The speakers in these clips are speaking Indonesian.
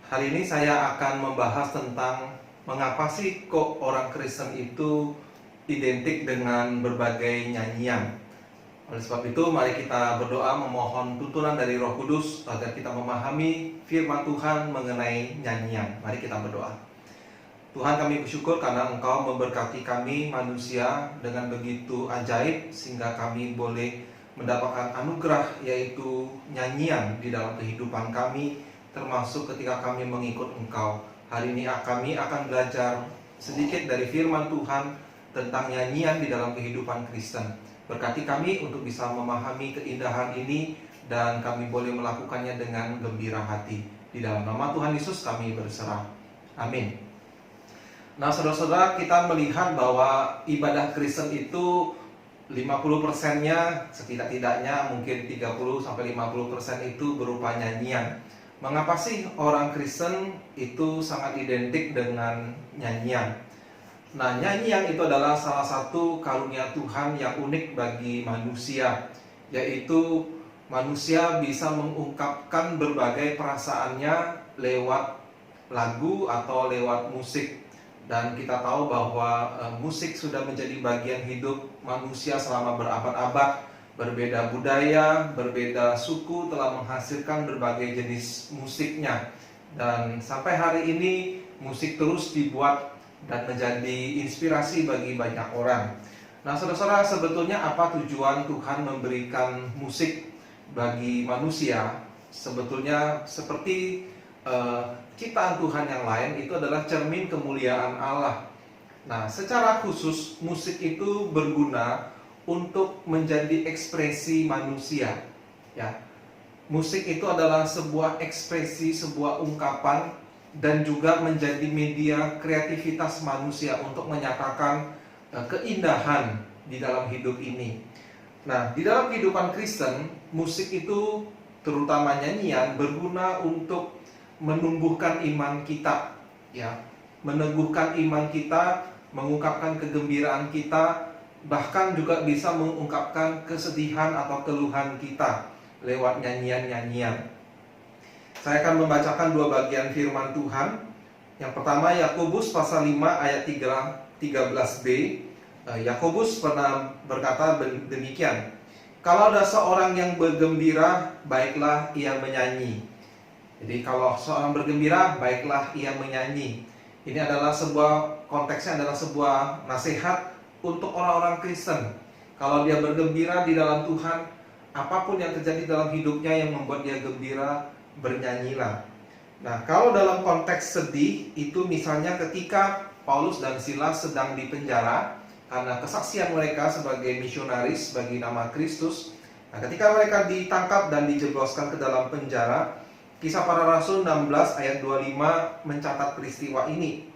Hari ini saya akan membahas tentang mengapa sih kok orang Kristen itu identik dengan berbagai nyanyian. Oleh sebab itu, mari kita berdoa memohon tuntunan dari Roh Kudus agar kita memahami firman Tuhan mengenai nyanyian. Mari kita berdoa. Tuhan, kami bersyukur karena Engkau memberkati kami manusia dengan begitu ajaib sehingga kami boleh mendapatkan anugerah, yaitu nyanyian di dalam kehidupan kami, termasuk ketika kami mengikut Engkau. Hari ini kami akan belajar sedikit dari firman Tuhan tentang nyanyian di dalam kehidupan Kristen. Berkati kami untuk bisa memahami keindahan ini dan kami boleh melakukannya dengan gembira hati. Di dalam nama Tuhan Yesus kami berserah. Amin. Nah, saudara-saudara, kita melihat bahwa ibadah Kristen itu 50%-nya setidak-tidaknya mungkin 30-50% itu berupa nyanyian. Mengapa sih orang Kristen itu sangat identik dengan nyanyian? Nah, nyanyian itu adalah salah satu karunia Tuhan yang unik bagi manusia, yaitu manusia bisa mengungkapkan berbagai perasaannya lewat lagu atau lewat musik. Dan kita tahu bahwa musik sudah menjadi bagian hidup manusia selama berabad-abad. Berbeda budaya, berbeda suku telah menghasilkan berbagai jenis musiknya. Dan sampai hari ini musik terus dibuat dan menjadi inspirasi bagi banyak orang. Nah, saudara-saudara, sebetulnya apa tujuan Tuhan memberikan musik bagi manusia? Sebetulnya seperti ciptaan Tuhan yang lain, itu adalah cermin kemuliaan Allah. Nah, secara khusus musik itu berguna untuk menjadi ekspresi manusia. Ya, musik itu adalah sebuah ekspresi, sebuah ungkapan, dan juga menjadi media kreativitas manusia untuk menyatakan keindahan di dalam hidup ini. Nah, di dalam kehidupan Kristen, musik itu terutama nyanyian berguna untuk menumbuhkan iman kita, ya, meneguhkan iman kita, mengungkapkan kegembiraan kita, bahkan juga bisa mengungkapkan kesedihan atau keluhan kita lewat nyanyian-nyanyian. Saya akan membacakan dua bagian firman Tuhan. Yang pertama, Yakobus pasal 5 ayat 13b. Yakobus pernah berkata demikian, "Kalau ada seorang yang bergembira, baiklah ia menyanyi." Jadi kalau seorang bergembira, baiklah ia menyanyi. Ini adalah konteksnya adalah sebuah nasihat untuk orang-orang Kristen. Kalau dia bergembira di dalam Tuhan, apapun yang terjadi dalam hidupnya yang membuat dia gembira, bernyanyilah. Nah, kalau dalam konteks sedih, itu misalnya ketika Paulus dan Silas sedang dipenjara karena kesaksian mereka sebagai misionaris bagi nama Kristus. Nah, ketika mereka ditangkap dan dijebloskan ke dalam penjara, Kisah Para Rasul 16 ayat 25 mencatat peristiwa ini.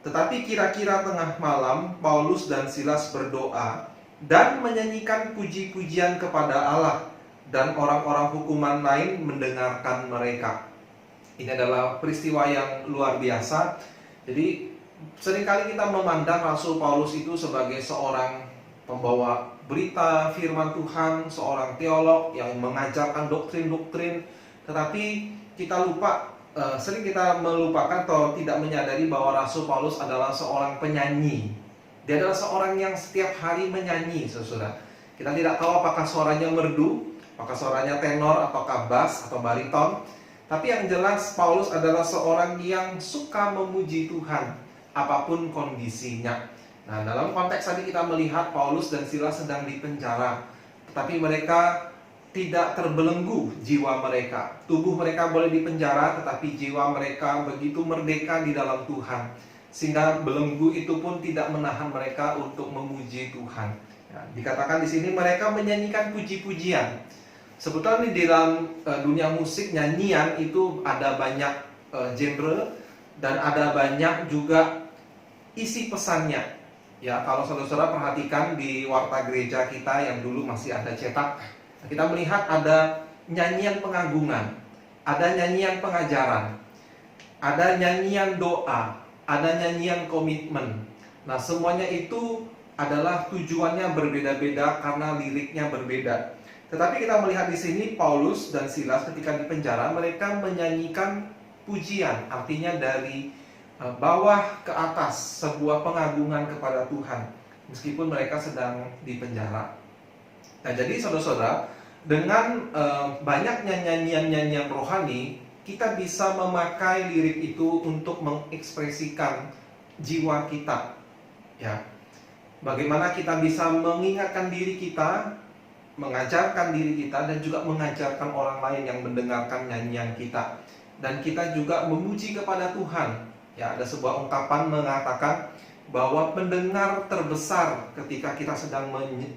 Tetapi kira-kira tengah malam, Paulus dan Silas berdoa dan menyanyikan puji-pujian kepada Allah, dan orang-orang hukuman lain mendengarkan mereka. Ini adalah peristiwa yang luar biasa. Jadi seringkali kita memandang Rasul Paulus itu sebagai seorang pembawa berita firman Tuhan, seorang teolog yang mengajarkan doktrin-doktrin. Tetapi kita lupa, sering kita melupakan atau tidak menyadari bahwa Rasul Paulus adalah seorang penyanyi. Dia adalah seorang yang setiap hari menyanyi, saudara. Kita tidak tahu apakah suaranya merdu, apakah suaranya tenor, ataukah bass, atau bariton. Tapi yang jelas Paulus adalah seorang yang suka memuji Tuhan, apapun kondisinya. Nah, dalam konteks tadi kita melihat Paulus dan Silas sedang dipenjara, tetapi mereka tidak terbelenggu jiwa mereka. Tubuh mereka boleh dipenjara, tetapi jiwa mereka begitu merdeka di dalam Tuhan, sehingga belenggu itu pun tidak menahan mereka untuk memuji Tuhan. Ya, dikatakan di sini mereka menyanyikan puji-pujian. Sebetulnya di dalam dunia musik, nyanyian itu ada banyak genre dan ada banyak juga isi pesannya. Ya, kalau saudara-saudara perhatikan di warta gereja kita yang dulu masih ada cetak, kita melihat ada nyanyian pengagungan, ada nyanyian pengajaran, ada nyanyian doa, ada nyanyian komitmen. Nah, semuanya itu adalah tujuannya berbeda-beda karena liriknya berbeda. Tetapi kita melihat di sini Paulus dan Silas ketika di penjara, mereka menyanyikan pujian, artinya dari bawah ke atas, sebuah pengagungan kepada Tuhan meskipun mereka sedang di penjara. Nah, jadi saudara-saudara, dengan banyaknya nyanyian-nyanyian rohani, kita bisa memakai lirik itu untuk mengekspresikan jiwa kita. Ya, bagaimana kita bisa mengingatkan diri kita, mengajarkan diri kita, dan juga mengajarkan orang lain yang mendengarkan nyanyian kita. Dan kita juga memuji kepada Tuhan. Ya, ada sebuah ungkapan mengatakan bahwa pendengar terbesar ketika kita sedang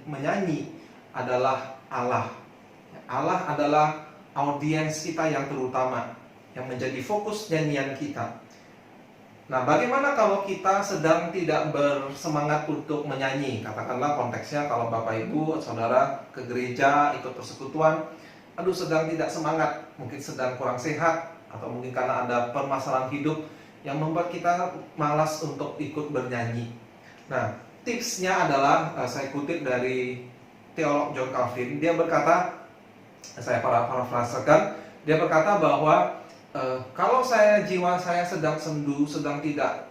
menyanyi adalah Allah. Allah adalah audiens kita yang terutama, yang menjadi fokus nyanyian kita. Nah, bagaimana kalau kita sedang tidak bersemangat untuk menyanyi? Katakanlah konteksnya kalau Bapak Ibu, Saudara ke gereja, ikut persekutuan, sedang tidak semangat, mungkin sedang kurang sehat, atau mungkin karena ada permasalahan hidup yang membuat kita malas untuk ikut bernyanyi. Nah, tipsnya adalah, saya kutip dari teolog John Calvin. Dia berkata, saya parafrasekan, dia berkata bahwa kalau jiwa saya sedang sendu, sedang tidak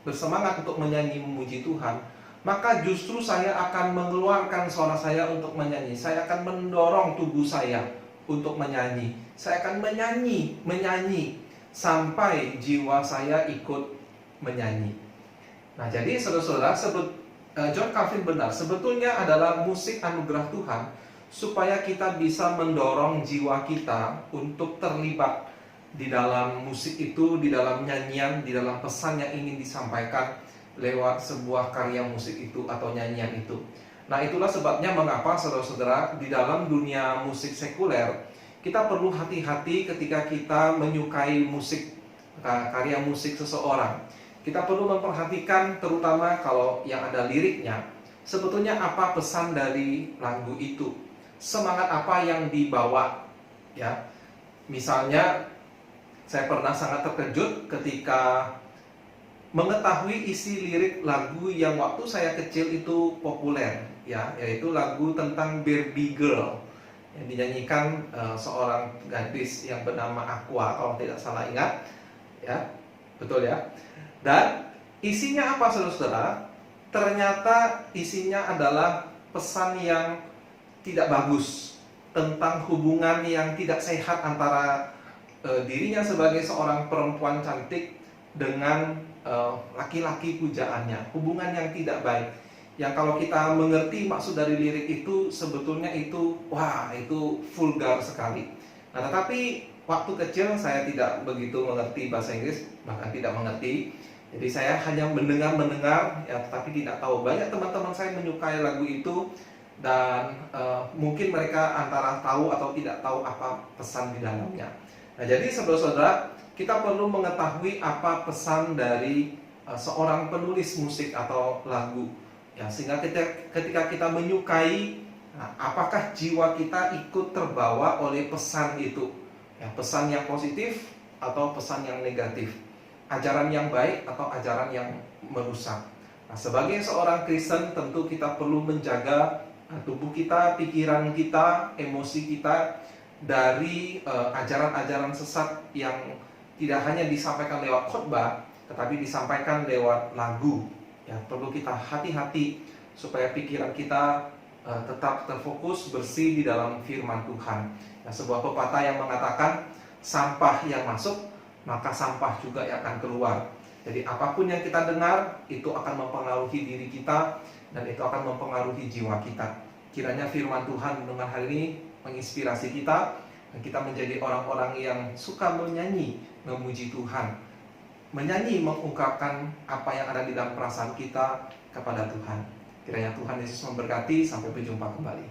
bersemangat untuk menyanyi memuji Tuhan, maka justru saya akan mengeluarkan suara saya untuk menyanyi. Saya akan mendorong tubuh saya untuk menyanyi. Saya akan menyanyi sampai jiwa saya ikut menyanyi. Nah, jadi saudara-saudara, John Calvin benar, sebetulnya adalah musik anugerah Tuhan supaya kita bisa mendorong jiwa kita untuk terlibat di dalam musik itu, di dalam nyanyian, di dalam pesan yang ingin disampaikan lewat sebuah karya musik itu atau nyanyian itu. Nah, itulah sebabnya mengapa saudara-saudara, di dalam dunia musik sekuler kita perlu hati-hati ketika kita menyukai musik, karya musik seseorang. Kita perlu memperhatikan, terutama kalau yang ada liriknya, sebetulnya apa pesan dari lagu itu, semangat apa yang dibawa. Ya, misalnya saya pernah sangat terkejut ketika mengetahui isi lirik lagu yang waktu saya kecil itu populer, ya, yaitu lagu tentang Barbie Girl yang dinyanyikan seorang gadis yang bernama Aqua, kalau tidak salah ingat, ya, betul ya. Dan isinya apa, saudara-saudara? Ternyata isinya adalah pesan yang tidak bagus tentang hubungan yang tidak sehat antara dirinya sebagai seorang perempuan cantik dengan laki-laki pujaannya, hubungan yang tidak baik. Yang kalau kita mengerti maksud dari lirik itu, sebetulnya itu, wah, itu vulgar sekali. Nah, tetapi waktu kecil saya tidak begitu mengerti bahasa Inggris, bahkan tidak mengerti. Jadi saya hanya mendengar, ya, tetapi tidak tahu. Banyak teman-teman saya menyukai lagu itu, dan mungkin mereka antara tahu atau tidak tahu apa pesan di dalamnya. Nah, jadi saudara-saudara, kita perlu mengetahui apa pesan dari seorang penulis musik atau lagu. Ya, sehingga ketika kita menyukai, apakah jiwa kita ikut terbawa oleh pesan itu, ya, pesan yang positif atau pesan yang negatif, ajaran yang baik atau ajaran yang merusak. Nah, sebagai seorang Kristen tentu kita perlu menjaga tubuh kita, pikiran kita, emosi kita dari ajaran-ajaran sesat yang tidak hanya disampaikan lewat khotbah, tetapi disampaikan lewat lagu. Ya, perlu kita hati-hati supaya pikiran kita tetap terfokus, bersih di dalam firman Tuhan. Nah, sebuah pepatah yang mengatakan sampah yang masuk, maka sampah juga yang akan keluar. Jadi apapun yang kita dengar, itu akan mempengaruhi diri kita, dan itu akan mempengaruhi jiwa kita. Kiranya firman Tuhan dengan hal ini menginspirasi kita, dan kita menjadi orang-orang yang suka menyanyi, memuji Tuhan, menyanyi, mengungkapkan apa yang ada di dalam perasaan kita kepada Tuhan. Kiranya Tuhan Yesus memberkati. Sampai berjumpa kembali.